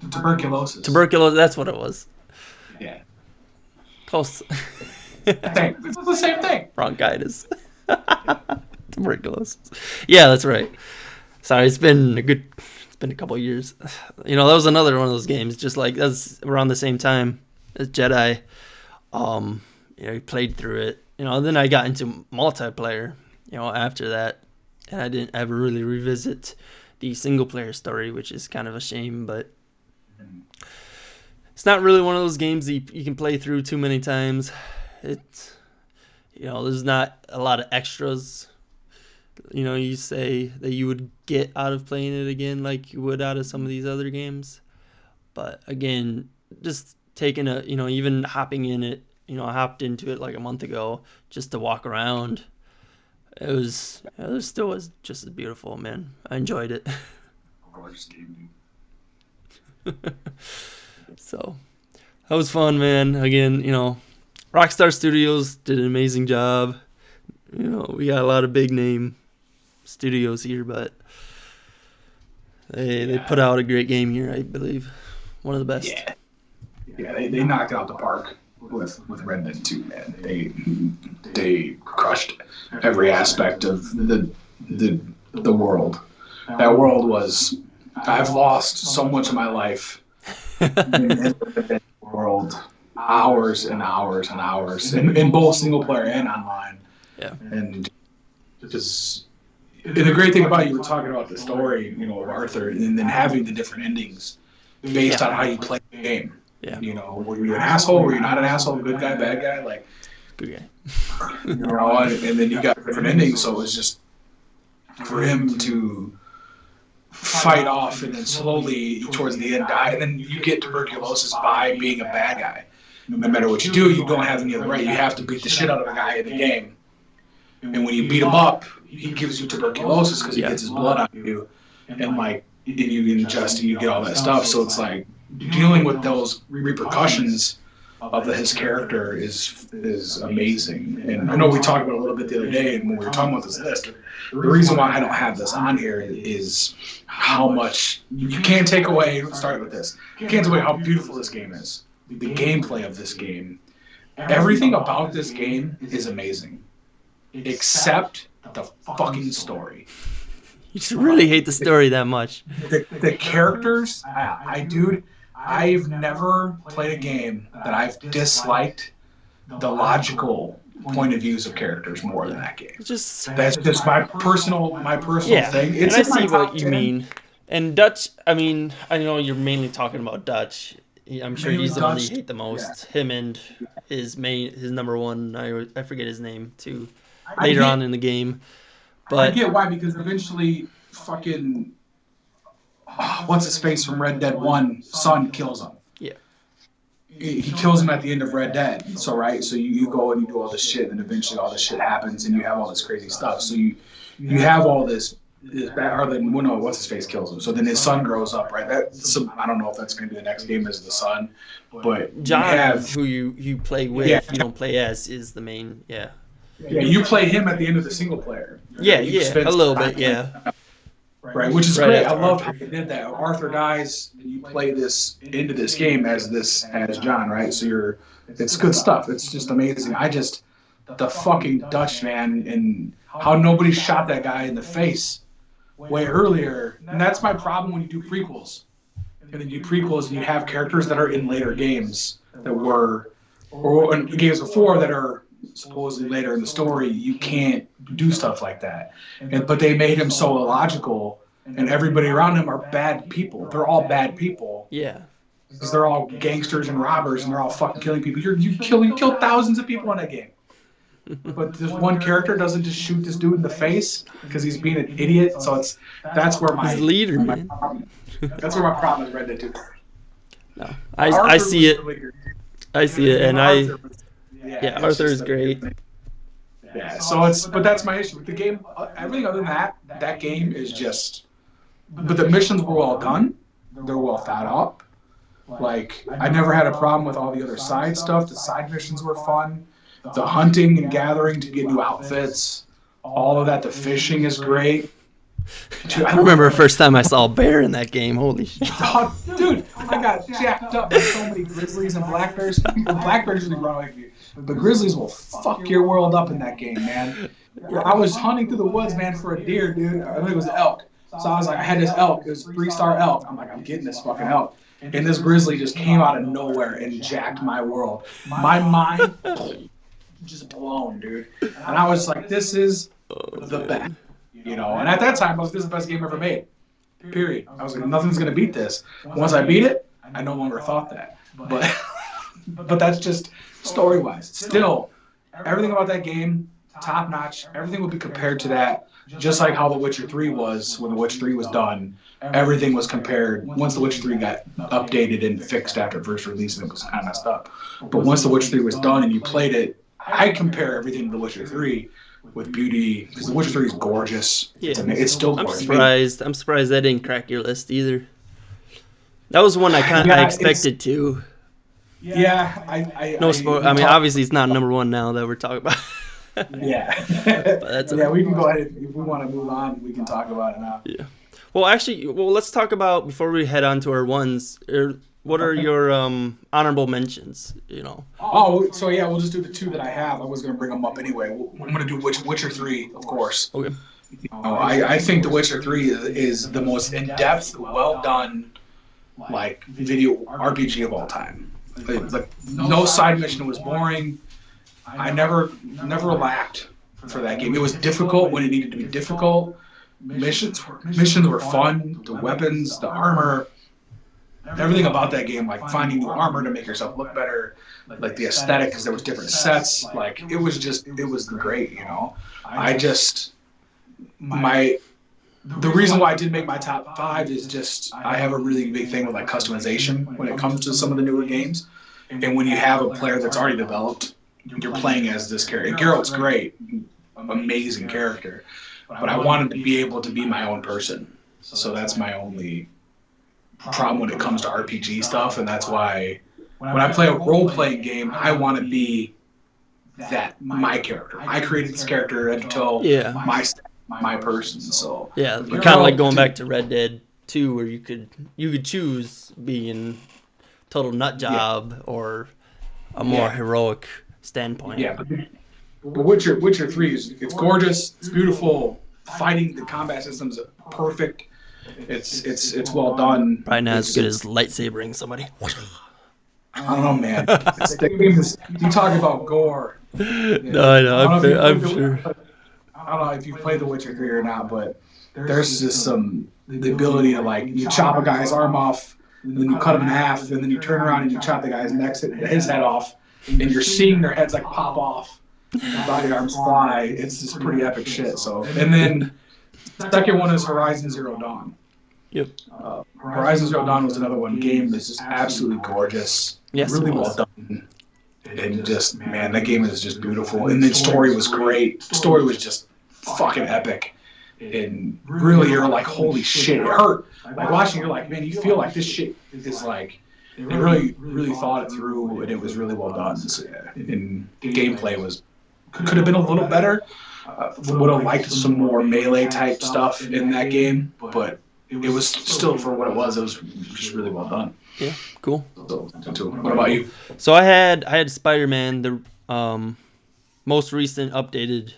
Tuberculosis, that's what it was. Yeah. Close. It's the same thing. Bronchitis. Tuberculosis. Yeah, that's right. Sorry, it's been a couple of years. That was another one of those games, just like that's around the same time as Jedi. He played through it, then I got into multiplayer, after that, and I didn't ever really revisit the single player story, which is kind of a shame, but it's not really one of those games that you can play through too many times. It's, there's not a lot of extras, you say that you would get out of playing it again like you would out of some of these other games. But again, just taking even hopping in it, I hopped into it like a month ago just to walk around. It still was just as beautiful, man. I enjoyed it. So that was fun, man. Again, Rockstar Studios did an amazing job. We got a lot of big name studios here, but they put out a great game here, I believe. One of the best. Yeah, they knocked it out the park with Red Dead 2, man. They crushed every aspect of the world. That world was, I've lost so much of my life in the world, hours and hours and hours, in both single player and online. Yeah. And just, and the great thing about, you were talking about the story, of Arthur, and then having the different endings based on how you play the game. Yeah. Were you an asshole? Were you not an asshole? Good guy, bad guy? Like, good guy. And then you got different endings, so it was just for him to fight off and then slowly towards the end die, and then you get tuberculosis by being a bad guy. No matter what you do, you don't have any other right. You have to beat the shit out of a guy in the game. And when you beat him up, he gives you tuberculosis because he gets his blood on you, and you ingest and you get all that stuff. So it's like dealing with those repercussions of his character is amazing. And I know we talked about it a little bit the other day, and when we were talking about this list, the reason why I don't have this on here is how much you can't take away. Start with this. You can't take away how beautiful this game is. The gameplay of this game, everything about this game is amazing, except the fucking story. You just really hate the story that much. The characters, dude, I've never played a game that I've disliked the logical point of views of characters more than that game. That's just my personal thing. It's, and I see what you mean. And Dutch, I know you're mainly talking about Dutch. I'm sure he's the one you hate the most. Yeah. Him and his number one, I forget his name too, later on in the game. But I get why, because eventually fucking what's his face from Red Dead 1, son kills him. Yeah. He kills him at the end of Red Dead. So you go and you do all this shit, and eventually all this shit happens, and you have all this crazy stuff. So you have all this. What's his face kills him. So then his son grows up, right? I don't know if that's going to be the next game as the son, but John, who you play with, you don't play as, is the main, Yeah, you play him at the end of the single player. Yeah, a little bit, yeah. Right, which is great. I love how they did that. Arthur dies, and you play this into this game as John, right? So it's good stuff. It's just amazing. The fucking Dutch, man, and how nobody shot that guy in the face way earlier. And that's my problem when you do prequels. And then you do prequels and you have characters that are in later games that were, or in games before that are supposedly later in the story. You can't do stuff like that. But they made him so illogical, and everybody around him are bad people. They're all bad people. Yeah. Because they're all gangsters and robbers, and they're all fucking killing people. You kill thousands of people in that game. But this one character doesn't just shoot this dude in the face because he's being an idiot. So that's where my leader, man. That's where my problem is Red Dead 2. No, I see it. I see it, and Arthur is great. Yeah, but that's my issue with the game. Everything other than that game is just. But the missions were well done. They're well thought up. Like, I never had a problem with all the other side stuff. The side missions were fun. The hunting and gathering to get new outfits, all of that. The fishing is great. Dude, I remember the first time I saw a bear in that game. Holy shit. Oh, dude, I got jacked up by so many grizzlies and black bears. The black bears really run away from you. The grizzlies will fuck your world up in that game, man. I was hunting through the woods, man, for a deer, dude. I think it was an elk. So I was like, I had this elk. It was a 3-star elk. I'm like, I'm getting this fucking elk. And this grizzly just came out of nowhere and jacked my world. My mind just blown, dude. And I was like, this is the best, you know. And at that time, I was, this is the best game ever made. Period. I was like, nothing's gonna beat this. Once I beat it, I no longer thought that. But but that's just story wise. Still, everything about that game, top notch. Everything will be compared to that. Just like how The Witcher 3 was when The Witcher 3 was done. Everything was compared. Once The Witcher 3 got updated and fixed after first release, and it was kind of messed up. But once The Witcher 3 was done and you played it, I compare everything to The Witcher 3 with beauty, because The Witcher 3 is gorgeous. Yeah. It's still gorgeous. I'm surprised that didn't crack your list either. That was one I expected to. Yeah, I mean, obviously it's not number one now that we're talking about. Yeah. But that's yeah, we can go ahead. If we want to move on, we can talk about it now. Yeah. Well, actually, let's talk about, before we head on to our ones, what are your honorable mentions, you know? Oh, so yeah, we'll just do the two that I have. I was going to bring them up anyway. I'm going to do Witcher 3, of course. Okay. You know, I think The Witcher 3 is the most in-depth, well-done, like, video RPG of all time. Like no side mission was boring. I never lacked for that game. It was difficult when it needed to be difficult. Missions were fun. The weapons, the armor, everything about that game, like finding new armor to make yourself look better, like the aesthetic, because there was different sets. Like it was great, you know. The reason why I did make my top 5 is just I have a really big thing with like customization when it comes to some of the newer games. And when you have a player that's already developed, you're playing as this character. And Geralt's great, amazing character, but I wanted to be able to be my own person. So that's my only problem when it comes to RPG stuff, and that's why when I play a role-playing game, I want to be my character. I created this character until my person. So yeah, kind of like going back to Red Dead 2, where you could choose being total nut job or a more heroic standpoint. Yeah, but Witcher 3 it's gorgeous, it's beautiful. Fighting, the combat system's perfect. It's well done. Probably not as good as lightsabering somebody. I don't know, man. You talk about gore. No, I know. I'm sure. I don't know if you've played The Witcher 3 or not, but there's just the ability to, like, you chop a guy's arm off, and then you cut him in half, and then you turn around and you chop the guy's his head off, and you're seeing their heads like pop off, and body arms fly. It's just pretty epic shit. So, and then the second one is Horizon Zero Dawn. Yep. Horizon Zero Dawn was another one game that's just absolutely gorgeous. Yes, really well done. And just, man, that game is just beautiful. And the story was great. The story was just fucking epic. And really, you're like, holy shit, it hurt. Like watching, you're like, man, you feel like this shit is like, they really thought it through, and it was really well done. So, yeah. And the gameplay could have been a little better. Would have liked some more melee type stuff in that game, but it was still, for what it was just really well done. Yeah, cool. So, what about you? So I had Spider-Man, the most recent updated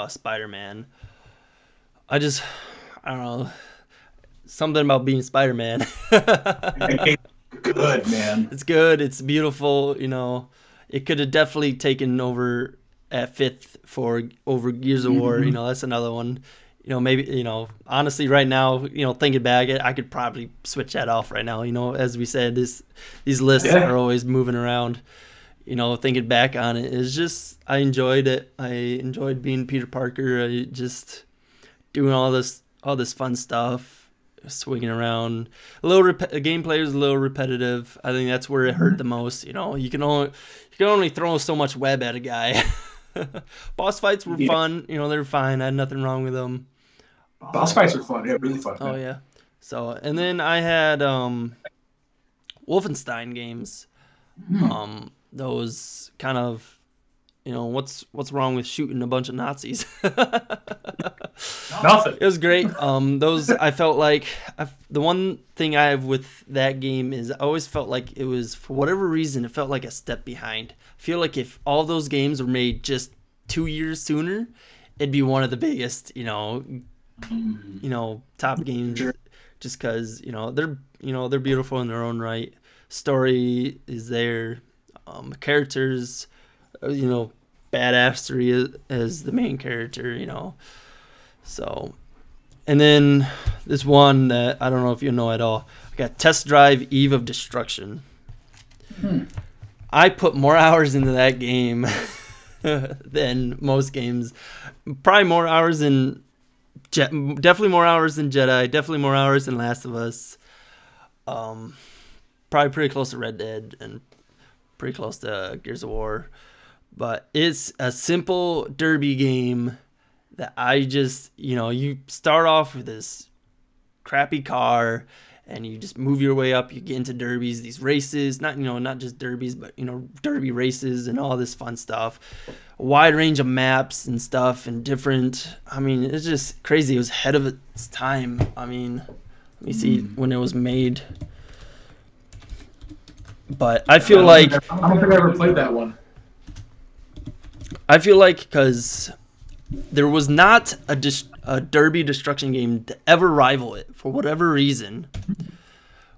Spider-Man. I don't know, something about being Spider-Man. Good, man. It's good. It's beautiful. You know, it could have definitely taken over at 5th over Gears of War. You know, that's another one. You know, maybe, you know, honestly, right now, you know, thinking back, I could probably switch that off right now. You know, as we said, these lists are always moving around. You know, thinking back on it, it's just, I enjoyed it. I enjoyed being Peter Parker. I just doing all this fun stuff, swinging around. The gameplay is a little repetitive. I think that's where it hurt the most. You know, you can only throw so much web at a guy. Boss fights were fun. You know, they were fine. I had nothing wrong with them. Boss fights are fun. Yeah, really fun. Oh, yeah. So, and then I had Wolfenstein games. Those kind of, you know, what's wrong with shooting a bunch of Nazis? Nothing. It was great. Those, I felt like, the one thing I have with that game is I always felt like it was, for whatever reason, it felt like a step behind. I feel like if all those games were made just 2 years sooner, it'd be one of the biggest, you know, top games. Sure. Just because, they're beautiful in their own right. Story is there. Characters, badassery as the main character, So, and then this one that I don't know if you know at all. I got Test Drive Eve of Destruction. I put more hours into that game than most games. Probably more hours than definitely more hours than Jedi. Definitely more hours than Last of Us. Probably pretty close to Red Dead and pretty close to Gears of War. But it's a simple derby game that I just, you start off with this crappy car and you just move your way up. You get into derbies, these races, not just derbies, but, derby races and all this fun stuff. A wide range of maps and stuff and different. I mean, it's just crazy. It was ahead of its time. I mean, let me see when it was made. But I feel like... I don't think I ever played that one. I feel like because there was not a derby destruction game to ever rival it for whatever reason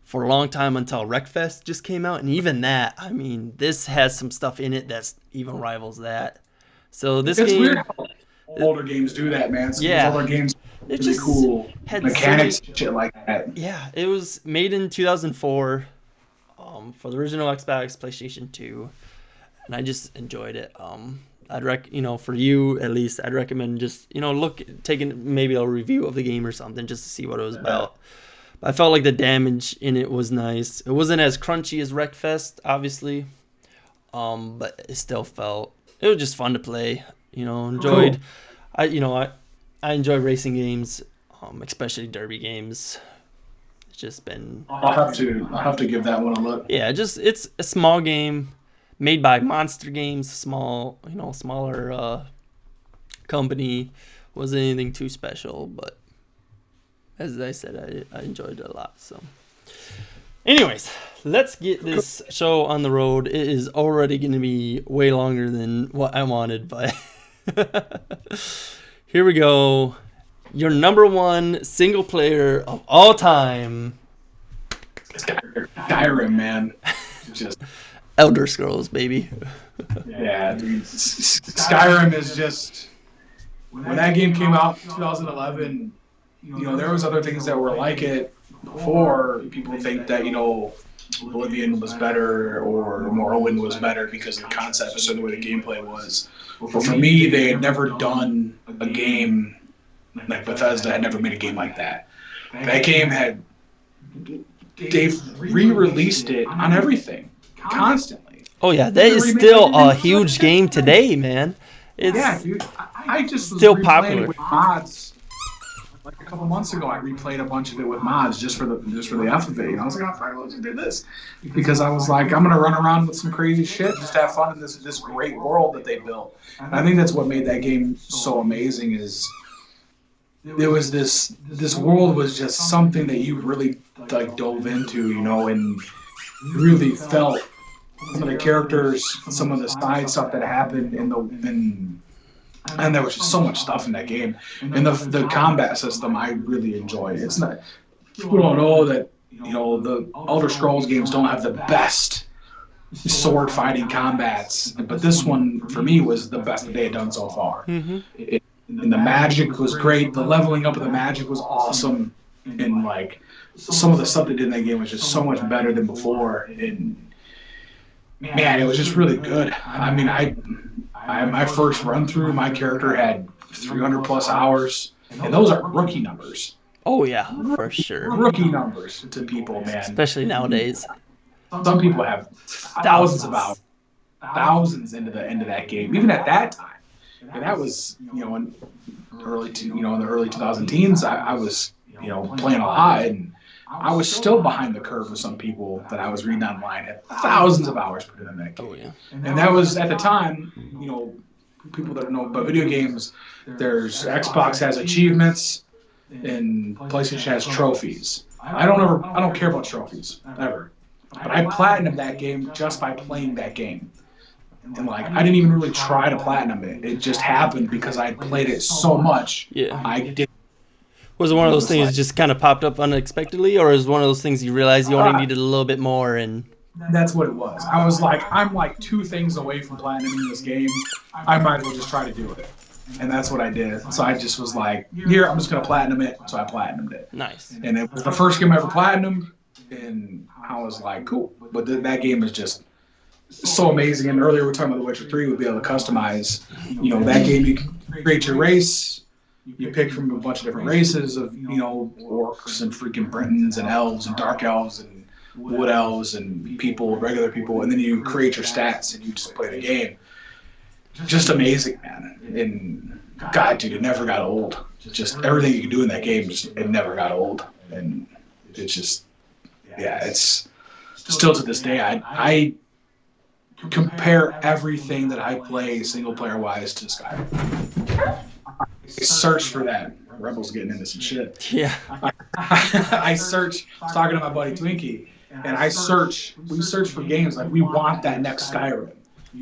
for a long time until Wreckfest just came out. And even that, I mean, this has some stuff in it that even rivals that. So this it's game... weird how older games do that, man. Some Yeah. of those older games It really just cool had mechanics and shit like that. Yeah, it was made in 2004 for the original Xbox, PlayStation 2, and I just enjoyed it. For you at least, I'd recommend just taking maybe a review of the game or something just to see what it was about. I felt like the damage in it was nice. It wasn't as crunchy as Wreckfest, obviously, but it still it was just fun to play. Enjoyed. Cool. I enjoy racing games, especially derby games. It's just been... I'll have to give that one a look. Yeah, it's a small game made by Monster Games, smaller company. Wasn't anything too special, but as I said, I enjoyed it a lot. So, anyways, let's get this show on the road. It is already going to be way longer than what I wanted, but here we go. Your number one single player of all time. Skyrim, man. Just Elder Scrolls, baby. Yeah, dude. Skyrim is just... When that game came out in 2011, there was other things that were like it before. People think that, Oblivion was better or Morrowind was better because of the concept or the way the gameplay was. But for me, they had never done a game like Bethesda had never made a game like that. That game they've re-released it on everything, constantly. Oh yeah, that is still a huge game today, man. Yeah, dude. I just was still replaying popular it with mods. Like a couple months ago, I replayed a bunch of it with mods just for the F of it. I was like, "Oh, let's do this," because I was like, "I'm gonna run around with some crazy shit, just have fun in this great world that they built." And I think that's what made that game so amazing. Is there was this world was just something that you really dove into, and really felt some of the characters, some of the side stuff that happened and there was just so much stuff in that game. And the combat system I really enjoyed. It's not, people don't know that the Elder Scrolls games don't have the best sword fighting combats, but this one for me was the best that they had done so far. Mm-hmm. And the magic was great. The leveling up of the magic was awesome. And some of the stuff they did in that game was just so much better than before. And man, it was just really good. I mean, my first run through, my character had 300 plus hours, and those are rookie numbers. Oh yeah, for sure. Rookie numbers to people, man. Especially nowadays. Some people have thousands into that game, even at that time. And that was, in the early 2010s, I was, playing a lot, and I was still behind the curve with some people that I was reading online. Had thousands of hours put in that game. Oh yeah. And that was at the time, people that don't know about video games, there's Xbox has achievements and PlayStation has trophies. I don't care about trophies ever. But I platinumed that game just by playing that game. And I didn't even really try to platinum it. It just happened because I played it so much. Yeah. I did. Was it one of those things that just kind of popped up unexpectedly, or is it one of those things you realized you only needed a little bit more and That's what it was. I was like, I'm like 2 things away from platinuming this game. I might as well just try to do it. And that's what I did. So I just was like, here, I'm just going to platinum it. So I platinumed it. Nice. And it was the first game I ever platinumed. And I was like, cool. But that game is just so amazing. And earlier we were talking about The Witcher 3 would be able to customize. That game you can create your race. You pick from a bunch of different races of, orcs and freaking Britons and elves and dark elves and wood elves and people, regular people. And then you create your stats and you just play the game. Just amazing, man. And God, dude, it never got old. Just everything you can do in that game, it never got old. And it's just, it's still to this day, I compare everything that I play single player wise to Skyrim. I search for that. Rebel's getting into some shit. Yeah. I search, I was talking to my buddy Twinkie, and we search for games like we want that next Skyrim.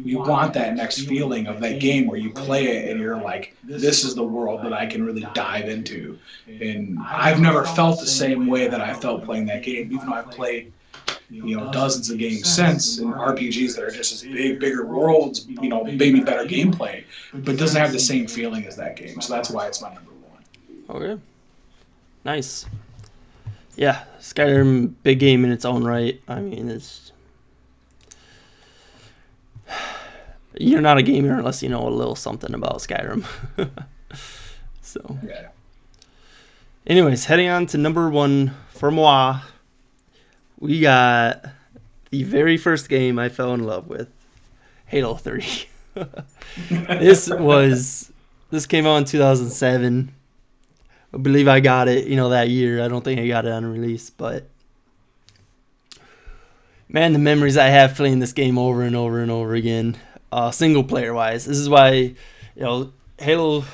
We want that next feeling of that game where you play it and you're like, this is the world that I can really dive into. And I've never felt the same way that I felt playing that game, even though I've played dozens of games since and RPGs that are just as bigger worlds, maybe better gameplay, but it doesn't have the same feeling as that game. So that's why it's my number one. Okay. Nice. Yeah, Skyrim, big game in its own right. I mean, you're not a gamer unless you know a little something about Skyrim. So, yeah. Anyways, heading on to number one for moi, we got the very first game I fell in love with, Halo 3. This came out in 2007. I believe I got it, that year. I don't think I got it on release, but man, the memories I have playing this game over and over and over again, single player wise. This is why, Halo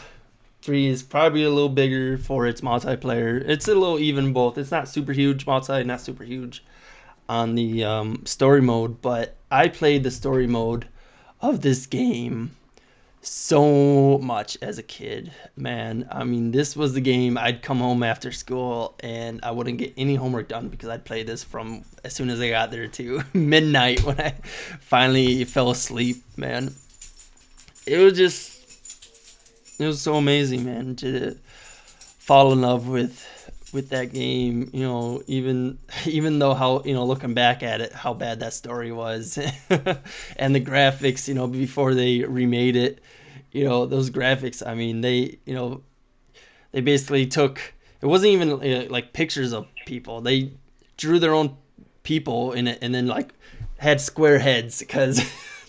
3 is probably a little bigger for its multiplayer. It's a little even both. It's not super huge multi, not super huge on the story mode, but I played the story mode of this game so much as a kid, man. I mean, this was the game I'd come home after school and I wouldn't get any homework done because I'd play this from as soon as I got there to midnight when I finally fell asleep, man. It was so amazing, man, to fall in love with that game, even though how, looking back at it, how bad that story was and the graphics, before they remade it, those graphics, I mean, they basically took, it wasn't even like pictures of people. They drew their own people in it and then like had square heads because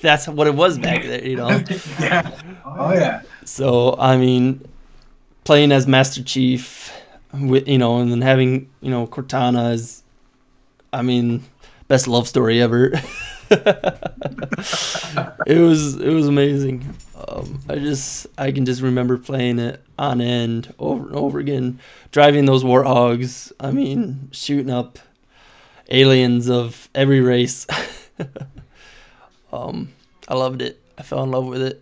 that's what it was back there, Yeah. Oh, yeah. So, I mean, playing as Master Chief, with and then having Cortana as, I mean, best love story ever. It was amazing. I can just remember playing it on end over and over again, driving those warthogs. I mean, shooting up aliens of every race. I loved it. I fell in love with it.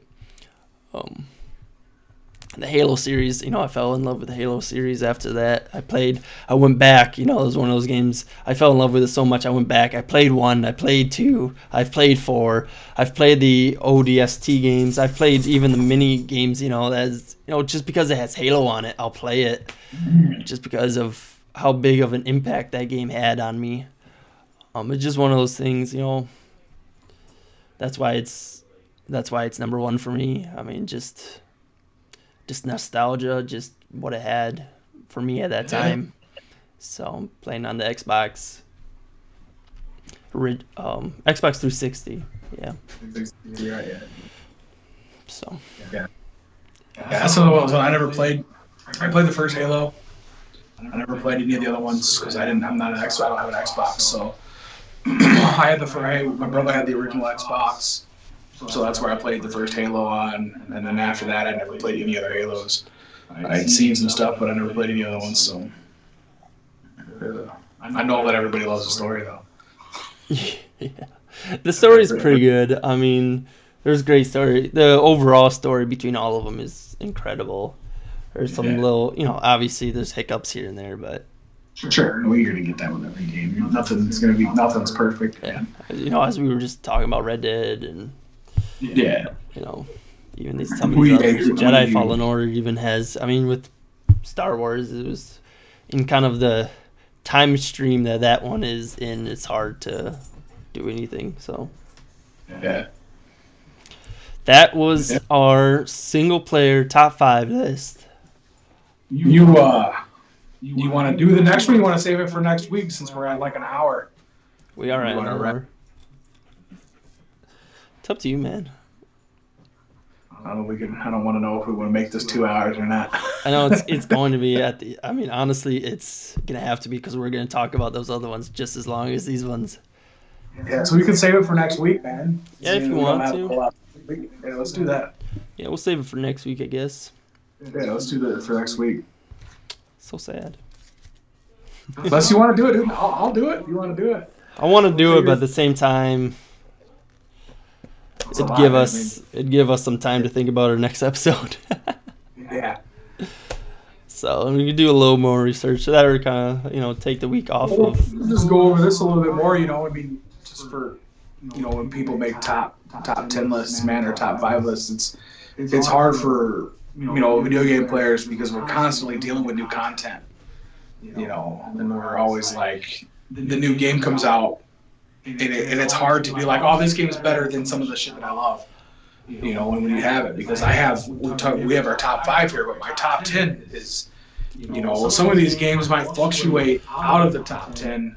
The Halo series, I fell in love with the Halo series after that. I went back, it was one of those games, I fell in love with it so much, I went back, I played 1, I played 2, I've played 4, I've played the ODST games, I've played even the mini games, that's, just because it has Halo on it, I'll play it, just because of how big of an impact that game had on me. It's just one of those things, that's why it's number one for me. I mean, just nostalgia, just what it had for me at that time. So playing on the Xbox 360, yeah. Yeah. So. Yeah. That's one of the ones I never played. I played the first Halo. I never played any of the other ones because I'm not an Xbox. I don't have an Xbox, so my brother had the original Xbox. So that's where I played the first Halo on, and then after that, I never played any other Halos. I had seen some stuff, but I never played any other ones. So I know that everybody loves the story, though. Yeah. The story's pretty good. I mean, there's great story. The overall story between all of them is incredible. There's some little, obviously there's hiccups here and there, but Sure, well, you're gonna get that with every game. Nothing's perfect. Yeah. As we were just talking about Red Dead and Yeah. even some of these others, Jedi Fallen Order even has. I mean, with Star Wars, it was in kind of the time stream that one is in. It's hard to do anything. So Yeah. that was our single player top 5 list. You want to do the next one? You want to save it for next week since we're at like an hour? We are at an hour. It's up to you, man. I don't want to know if we want to make this 2 hours or not. I know it's going to be honestly, it's going to have to be because we're going to talk about those other ones just as long as these ones. Yeah, so we can save it for next week, man. Yeah, if you want to. Yeah, let's do that. Yeah, we'll save it for next week, I guess. Yeah, let's do that for next week. So sad. Unless you want to do it, dude. I'll do it. You want to do it? I want to do it, but at the same time, it'd give us some time to think about our next episode. Yeah. So we could do a little more research. That would kind of, take the week off of. Just go over this a little bit more. I mean, just for, when people make top 10 lists, man, or top 5 lists, it's hard for video game players because we're constantly dealing with new content. And we're always like, the new game comes out, and it's hard to be like, oh, this game is better than some of the shit that I love. When we have it, because we have our top 5 here, but my top 10 is, some of these games might fluctuate out of the top 10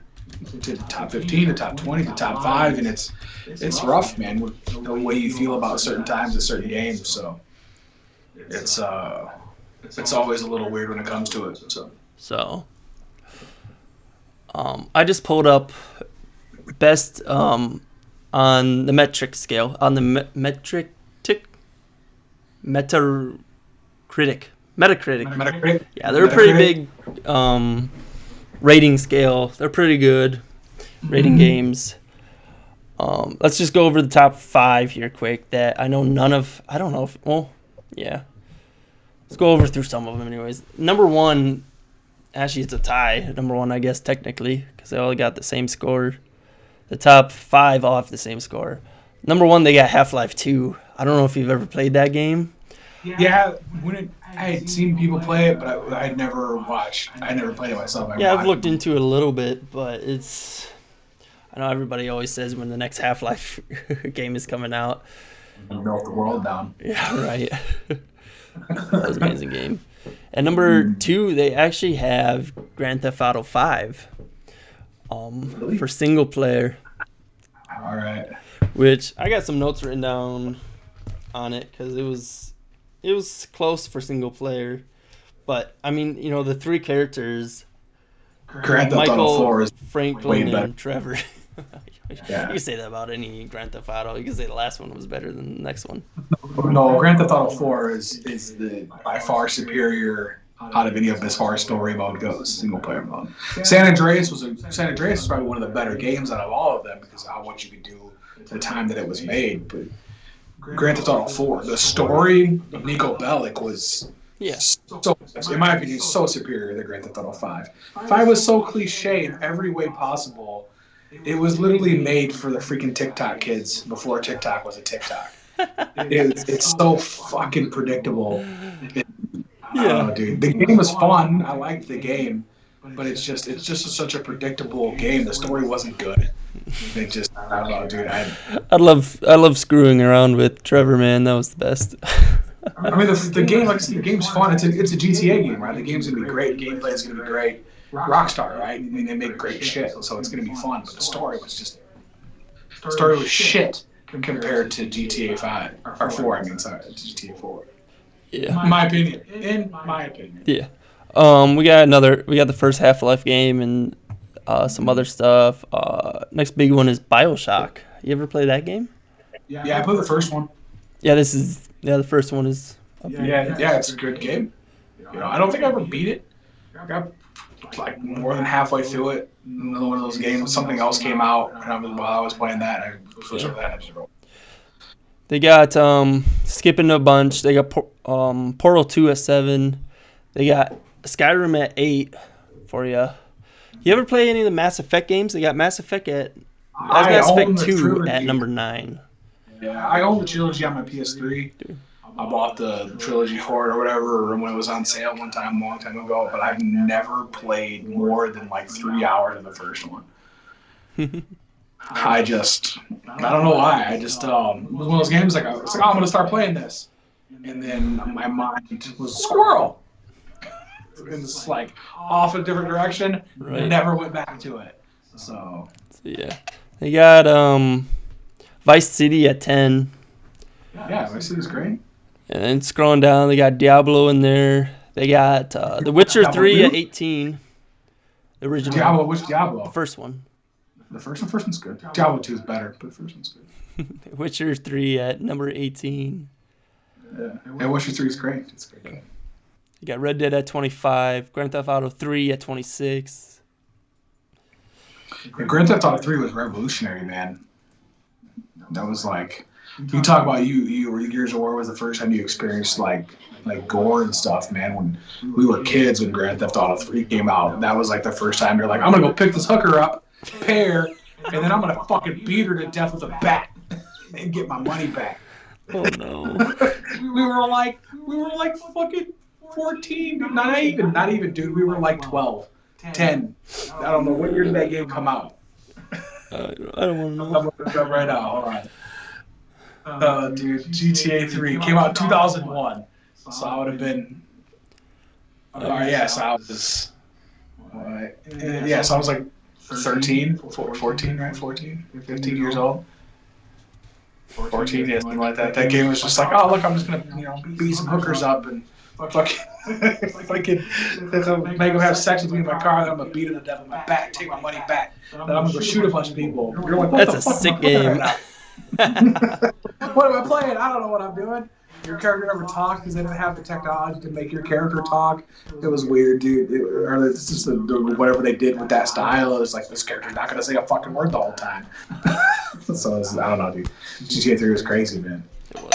to the top 15, the top 20, the top 5, and it's rough, man, with the way you feel about certain times and certain games. So it's always a little weird when it comes to it. So I just pulled up best on the metric scale, on the Metacritic. Yeah, they're a pretty big rating scale. They're pretty good rating games. Let's just go over the top 5 here quick that I know I don't know if, yeah. Let's go over through some of them anyways. Number 1, actually it's a tie. Number 1, I guess, technically, because they all got the same score. The top 5 all have the same score. Number 1, they got Half-Life 2. I don't know if you've ever played that game. Yeah, I had seen people play it, but I never watched. I never played it myself. I've looked into it a little bit, but I know everybody always says when the next Half-Life game is coming out, melt the world down. Yeah, right. That was an amazing game. And number 2, they actually have Grand Theft Auto 5 for single player. All right. Which I got some notes written down on it because it was close for single player. But, I mean, the 3 characters, Grand Theft Auto 4 is Franklin, and Trevor. Yeah. You can say that about any Grand Theft Auto. You can say the last one was better than the next one. No, Grand Theft Auto 4 is the by far superior out of any of as far as story mode goes, single player mode. San Andreas was probably one of the better games out of all of them because of what you could do at the time that it was made. But Grand Theft Auto 4, the story of Nico Bellic was so, in my opinion, so superior to Grand Theft Auto 5. 5 was so cliche in every way possible. It was literally made for the freaking TikTok kids before TikTok was a TikTok. It's so fucking predictable. I don't know, dude. The game was fun. I liked the game, but it's just such a predictable game. The story wasn't good. I don't know, dude. I love screwing around with Trevor, man. That was the best. I mean, the game's fun. It's a GTA game, right? The game's gonna be great. Gameplay is gonna be great. Rockstar, right? I mean, they make great shit, so it's gonna be fun. But the story was shit compared to GTA 5 or 4. I mean, sorry, GTA 4. Yeah. In my opinion. Yeah. We got the first Half-Life game and some other stuff. Next big one is Bioshock. You ever play that game? Yeah, I played the first one. Yeah, the first one is. Yeah, it's a good game. I don't think I ever beat it. I got like more than halfway through it. Another one of those games, something else came out, and while I was playing that, I switched over that. They got skipping a bunch. They got Portal 2 at 7. They got Skyrim at 8 for you. You ever play any of the Mass Effect games? They got Mass Effect I Mass own Effect the 2 trilogy. at number 9. Yeah, I own the trilogy on my PS3. I bought the trilogy for it or whatever when it was on sale one time, a long time ago. But I've never played more than like 3 hours of the first one. I don't know why. It was one of those games like I was like, oh, I'm gonna start playing this, and then my mind was squirrel, and it's like off a different direction. Right. Never went back to it. So yeah, they got Vice City at 10. yeah, Vice City's great. And then scrolling down, they got Diablo in there. They got The Witcher 3 at 18. The original. Diablo, which Diablo? The first one. The first one's good. Diablo 2 is better, but the first one's good. Witcher 3 at number 18. Yeah, and Witcher 3 is great. It's great. You got Red Dead at 25. Grand Theft Auto 3 at 26. And Grand Theft Auto 3 was revolutionary, man. That was like, you talk about Gears of War was the first time you experienced like gore and stuff, man. When we were kids, when Grand Theft Auto 3 came out, that was like the first time you're like, I'm gonna go pick this hooker up, pay her, and then I'm gonna fucking beat her to death with a bat and get my money back. Oh no. we were like fucking 14, not even, dude. We were like 12, 10. I don't know what year did that game come out. I don't want to know. I'm looking it up right now. Hold on. Dude, GTA 3 came out in 2001, so I would have been. So I was. So I was like 13, 14, right? 14, 15 years old. 14, yeah, something like that. That game was just like, oh look, I'm just gonna beat some hookers up and fucking make them have sex with me in my car. Then I'm gonna beat them to death with my bat, take my money back. Then I'm gonna go shoot a bunch of people. You're like, what That's the a fuck sick am I playing game. right now? What am I playing? I don't know what I'm doing. Your character never talked because they didn't have the technology to make your character talk. It was weird, dude. Or it's just whatever they did with that style. It was like, this character's not gonna say a fucking word the whole time. So I don't know, dude. GTA 3 was crazy, man. It was.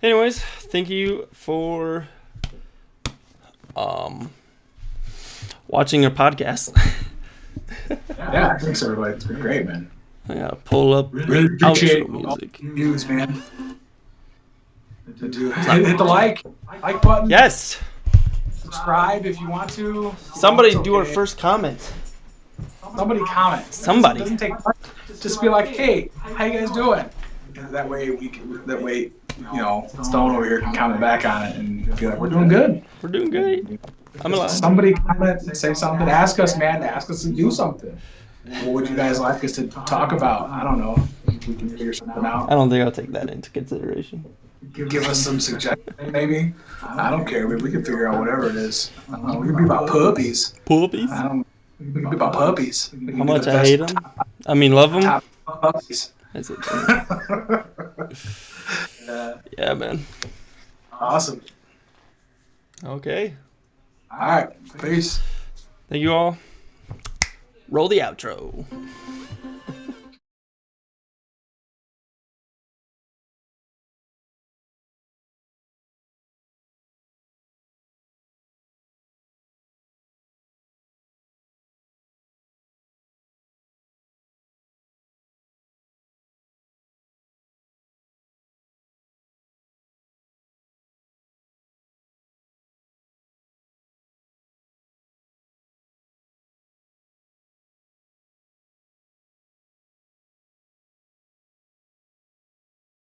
Anyways, thank you for watching our podcast. Yeah, thanks everybody. It's been great, man. I gotta pull up Really appreciate outro music. news, man. Hit the like button. Yes. Subscribe if you want to. Somebody It's do our okay. first comment. Somebody comment. Somebody. It doesn't take much. Just be like, hey, how you guys doing? And that way Stone over here can comment back on it and be like, we're doing good. We're doing great. I'm alive. Somebody comment, say something, ask us, man, ask us to do something. What would you guys like us to talk about? I don't know. If we can figure something out. I don't think I'll take that into consideration. Give us some suggestions, maybe. I don't care. We can figure out whatever it is. I don't know. We can be about puppies. Puppies? We can be about puppies. We can How be much the I best hate them? I mean, love them? top puppies. That's it. Yeah, man. Awesome. Okay. All right. Peace. Thank you all. Roll the outro.